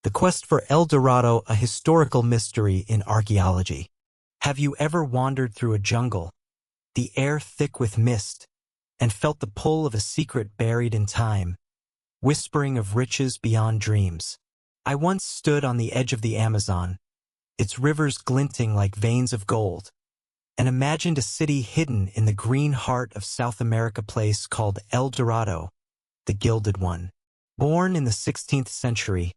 The quest for El Dorado, a historical mystery in archaeology. Have you ever wandered through a jungle, the air thick with mist, and felt the pull of a secret buried in time, whispering of riches beyond dreams? I once stood on the edge of the Amazon, its rivers glinting like veins of gold, and imagined a city hidden in the green heart of South America, place called El Dorado, the Gilded One. Born in the 16th century,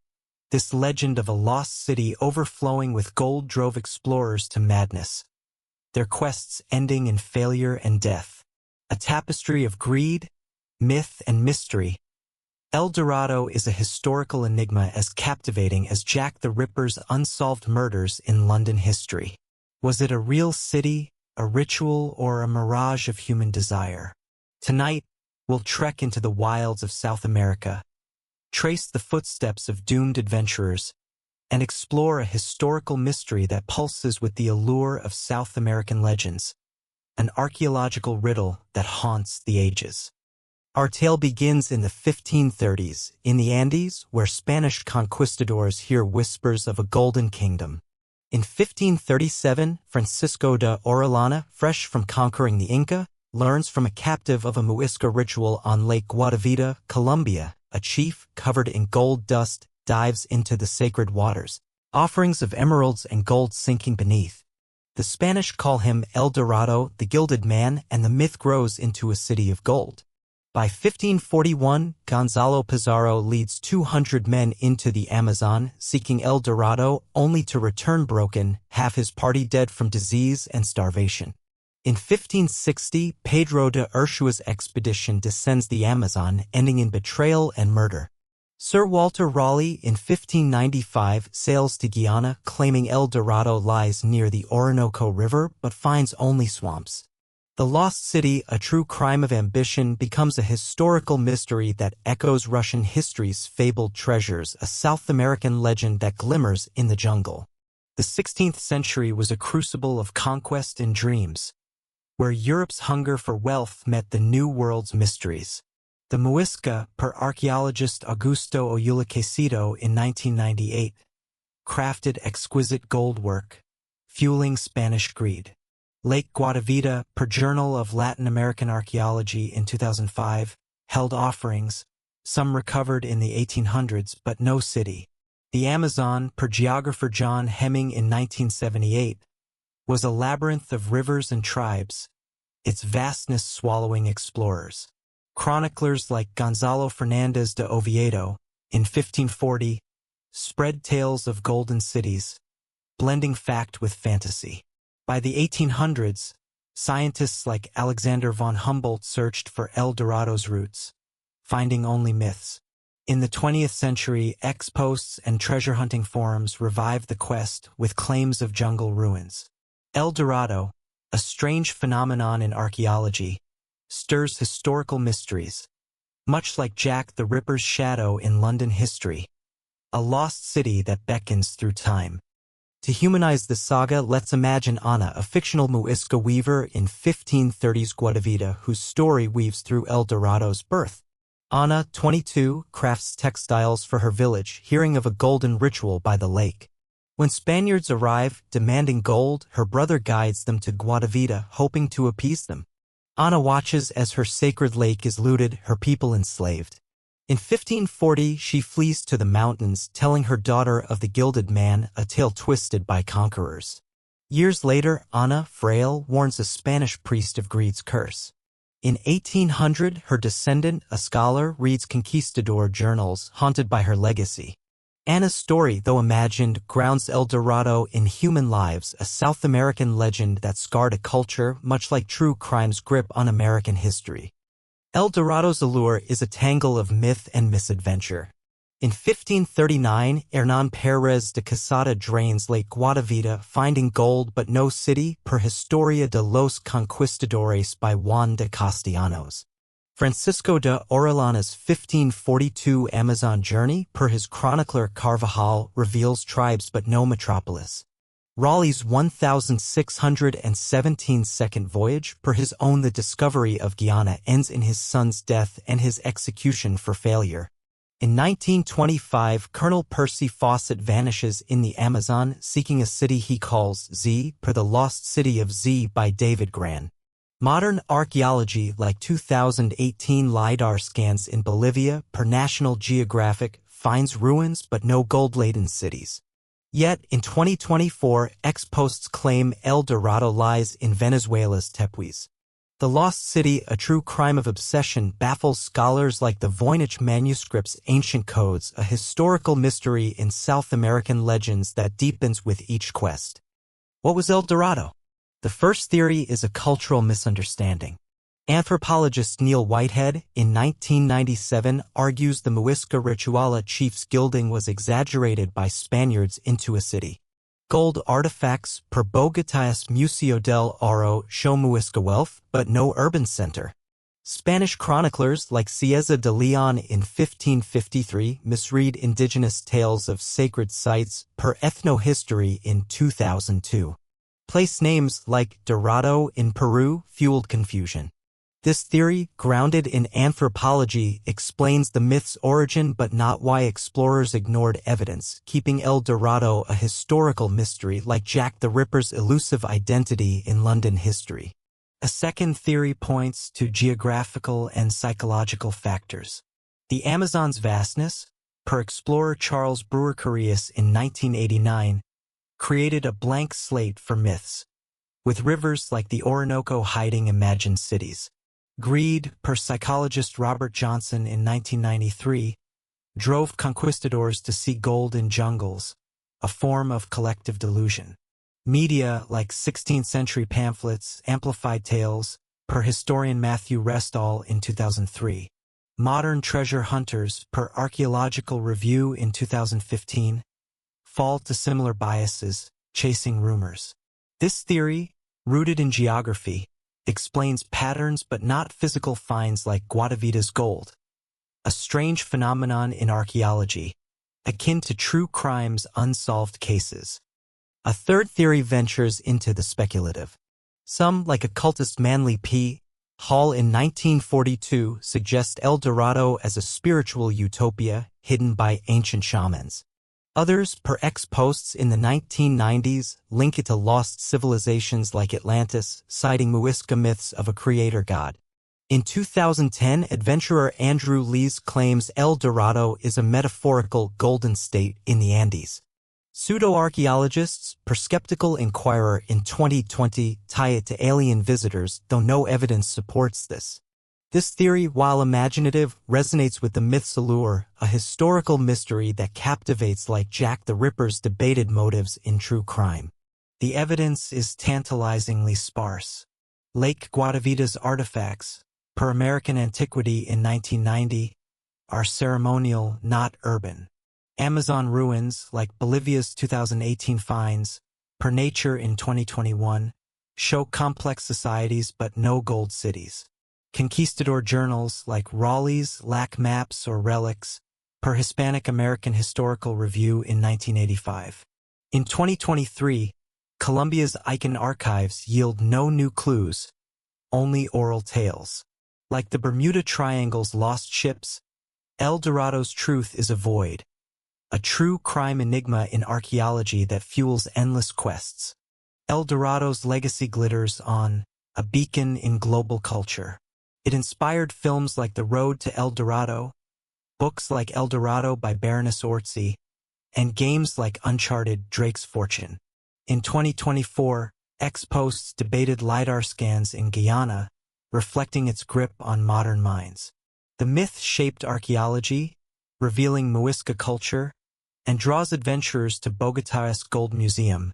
this legend of a lost city overflowing with gold drove explorers to madness, their quests ending in failure and death. A tapestry of greed, myth, and mystery, El Dorado is a historical enigma as captivating as Jack the Ripper's unsolved murders in London history. Was it a real city, a ritual, or a mirage of human desire? Tonight, we'll trek into the wilds of South America, trace the footsteps of doomed adventurers, and explore a historical mystery that pulses with the allure of South American legends, an archaeological riddle that haunts the ages. Our tale begins in the 1530s, in the Andes, where Spanish conquistadors hear whispers of a golden kingdom. In 1537, Francisco de Orellana, fresh from conquering the Inca, learns from a captive of a Muisca ritual on Lake Guatavita, Colombia. A chief, covered in gold dust, dives into the sacred waters, offerings of emeralds and gold sinking beneath. The Spanish call him El Dorado, the Gilded Man, and the myth grows into a city of gold. By 1541, Gonzalo Pizarro leads 200 men into the Amazon, seeking El Dorado, only to return broken, half his party dead from disease and starvation. In 1560, Pedro de Urchua's expedition descends the Amazon, ending in betrayal and murder. Sir Walter Raleigh, in 1595, sails to Guyana, claiming El Dorado lies near the Orinoco River, but finds only swamps. The Lost City, a true crime of ambition, becomes a historical mystery that echoes Russian history's fabled treasures, a South American legend that glimmers in the jungle. The 16th century was a crucible of conquest and dreams, where Europe's hunger for wealth met the New World's mysteries. The Muisca, per archaeologist Augusto Oyuela in 1998, crafted exquisite gold work, fueling Spanish greed. Lake Guatavita, per Journal of Latin American Archaeology in 2005, held offerings, some recovered in the 1800s, but no city. The Amazon, per geographer John Hemming in 1978, was a labyrinth of rivers and tribes, its vastness swallowing explorers. Chroniclers like Gonzalo Fernández de Oviedo, in 1540, spread tales of golden cities, blending fact with fantasy. By the 1800s, scientists like Alexander von Humboldt searched for El Dorado's roots, finding only myths. In the 20th century, ex-posts and treasure-hunting forums revived the quest with claims of jungle ruins. El Dorado, a strange phenomenon in archaeology, stirs historical mysteries, much like Jack the Ripper's shadow in London history, a lost city that beckons through time. To humanize the saga, let's imagine Ana, a fictional Muisca weaver in 1530s Guatavita, whose story weaves through El Dorado's birth. Ana, 22, crafts textiles for her village, hearing of a golden ritual by the lake. When Spaniards arrive, demanding gold, her brother guides them to Guatavita, hoping to appease them. Ana watches as her sacred lake is looted, her people enslaved. In 1540, she flees to the mountains, telling her daughter of the Gilded Man, a tale twisted by conquerors. Years later, Ana, frail, warns a Spanish priest of greed's curse. In 1800, her descendant, a scholar, reads conquistador journals, haunted by her legacy. Ana's story, though imagined, grounds El Dorado in human lives, a South American legend that scarred a culture, much like true crime's grip on American history. El Dorado's allure is a tangle of myth and misadventure. In 1539, Hernán Pérez de Quesada drains Lake Guatavita, finding gold but no city, per Historia de los Conquistadores by Juan de Castellanos. Francisco de Orellana's 1542 Amazon journey, per his chronicler Carvajal, reveals tribes but no metropolis. Raleigh's 1617 second voyage, per his own The Discovery of Guyana, ends in his son's death and his execution for failure. In 1925, Colonel Percy Fawcett vanishes in the Amazon, seeking a city he calls Z, per The Lost City of Z by David Gran. Modern archaeology, like 2018 LiDAR scans in Bolivia, per National Geographic, finds ruins but no gold-laden cities. Yet, in 2024, ex-posts claim El Dorado lies in Venezuela's Tepuis. The Lost City, a true crime of obsession, baffles scholars like the Voynich manuscript's ancient codes, a historical mystery in South American legends that deepens with each quest. What was El Dorado? The first theory is a cultural misunderstanding. Anthropologist Neil Whitehead, in 1997, argues the Muisca Rituala chief's gilding was exaggerated by Spaniards into a city. Gold artifacts per Bogotá's Museo del Oro show Muisca wealth, but no urban center. Spanish chroniclers like Cieza de Leon in 1553 misread indigenous tales of sacred sites per Ethnohistory in 2002. Place names like Dorado in Peru fueled confusion. This theory, grounded in anthropology, explains the myth's origin but not why explorers ignored evidence, keeping El Dorado a historical mystery like Jack the Ripper's elusive identity in London history. A second theory points to geographical and psychological factors. The Amazon's vastness, per explorer Charles Brewer Carius in 1989, created a blank slate for myths, with rivers like the Orinoco hiding imagined cities. Greed, per psychologist Robert Johnson in 1993, drove conquistadors to seek gold in jungles, a form of collective delusion. Media, like 16th-century pamphlets, amplified tales, per historian Matthew Restall in 2003. Modern treasure hunters, per Archaeological Review in 2015, fall to similar biases, chasing rumors. This theory, rooted in geography, explains patterns but not physical finds like Guadavida's gold, a strange phenomenon in archaeology, akin to true crime's unsolved cases. A third theory ventures into the speculative. Some, like occultist Manly P. Hall in 1942, suggest El Dorado as a spiritual utopia hidden by ancient shamans. Others, per ex-posts in the 1990s, link it to lost civilizations like Atlantis, citing Muisca myths of a creator god. In 2010, adventurer Andrew Lees claims El Dorado is a metaphorical golden state in the Andes. Pseudo-archaeologists, per Skeptical Inquirer in 2020, tie it to alien visitors, though no evidence supports this. This theory, while imaginative, resonates with the myth's allure, a historical mystery that captivates like Jack the Ripper's debated motives in true crime. The evidence is tantalizingly sparse. Lake Guadavida's artifacts, per American Antiquity in 1990, are ceremonial, not urban. Amazon ruins, like Bolivia's 2018 finds, per Nature in 2021, show complex societies but no gold cities. Conquistador journals like Raleigh's lack maps or relics, per Hispanic American Historical Review in 1985. In 2023, Colombia's Icon archives yield no new clues, only oral tales. Like the Bermuda Triangle's lost ships, El Dorado's truth is a void, a true crime enigma in archaeology that fuels endless quests. El Dorado's legacy glitters on, a beacon in global culture. It inspired films like The Road to El Dorado, books like El Dorado by Baroness Orczy, and games like Uncharted: Drake's Fortune. In 2024, ex-posts debated LiDAR scans in Guyana, reflecting its grip on modern minds. The myth shaped archaeology, revealing Muisca culture, and draws adventurers to Bogotá's Gold Museum,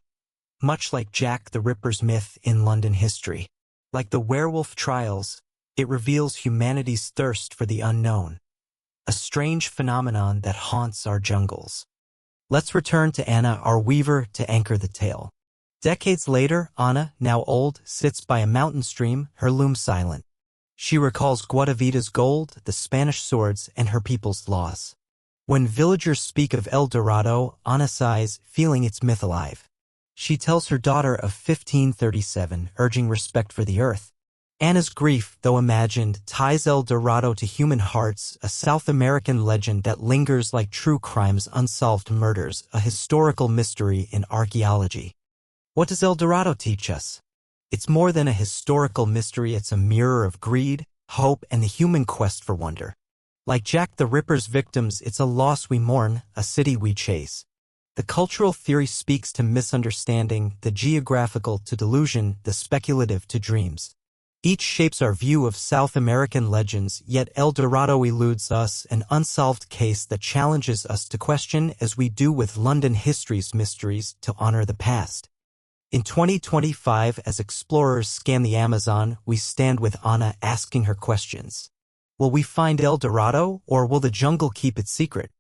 much like Jack the Ripper's myth in London history. Like the werewolf trials, it reveals humanity's thirst for the unknown, a strange phenomenon that haunts our jungles. Let's return to Anna, our weaver, to anchor the tale. Decades later, Anna, now old, sits by a mountain stream, her loom silent. She recalls Guadavida's gold, the Spanish swords, and her people's loss. When villagers speak of El Dorado, Anna sighs, feeling its myth alive. She tells her daughter of 1537, urging respect for the earth. Anna's grief, though imagined, ties El Dorado to human hearts, a South American legend that lingers like true crimes, unsolved murders, a historical mystery in archaeology. What does El Dorado teach us? It's more than a historical mystery, it's a mirror of greed, hope, and the human quest for wonder. Like Jack the Ripper's victims, it's a loss we mourn, a city we chase. The cultural theory speaks to misunderstanding, the geographical to delusion, the speculative to dreams. Each shapes our view of South American legends, yet El Dorado eludes us, an unsolved case that challenges us to question as we do with London history's mysteries to honor the past. In 2025, as explorers scan the Amazon, we stand with Anna asking her questions. Will we find El Dorado, or will the jungle keep it secret?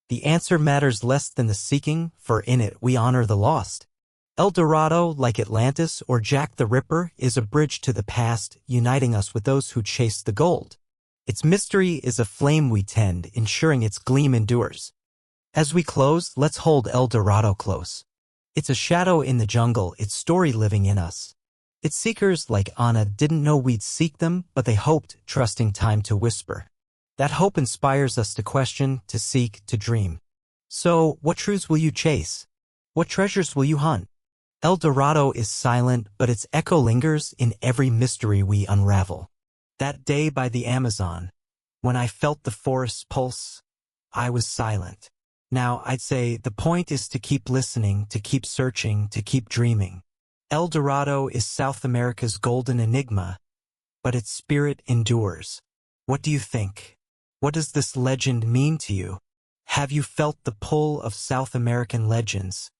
The answer matters less than the seeking, for in it we honor the lost. El Dorado, like Atlantis or Jack the Ripper, is a bridge to the past, uniting us with those who chased the gold. Its mystery is a flame we tend, ensuring its gleam endures. As we close, let's hold El Dorado close. It's a shadow in the jungle, its story living in us. Its seekers, like Anna, didn't know we'd seek them, but they hoped, trusting time to whisper. That hope inspires us to question, to seek, to dream. So, what truths will you chase? What treasures will you hunt? El Dorado is silent, but its echo lingers in every mystery we unravel. That day by the Amazon, when I felt the forest's pulse, I was silent. Now, I'd say the point is to keep listening, to keep searching, to keep dreaming. El Dorado is South America's golden enigma, but its spirit endures. What do you think? What does this legend mean to you? Have you felt the pull of South American legends?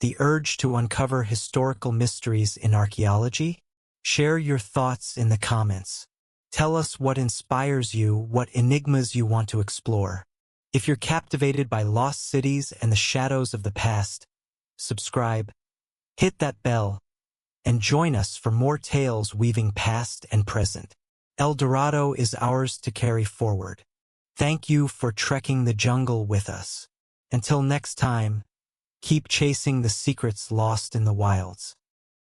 The urge to uncover historical mysteries in archaeology? Share your thoughts in the comments. Tell us what inspires you, what enigmas you want to explore. If you're captivated by lost cities and the shadows of the past, subscribe, hit that bell, and join us for more tales weaving past and present. El Dorado is ours to carry forward. Thank you for trekking the jungle with us. Until next time, keep chasing the secrets lost in the wilds.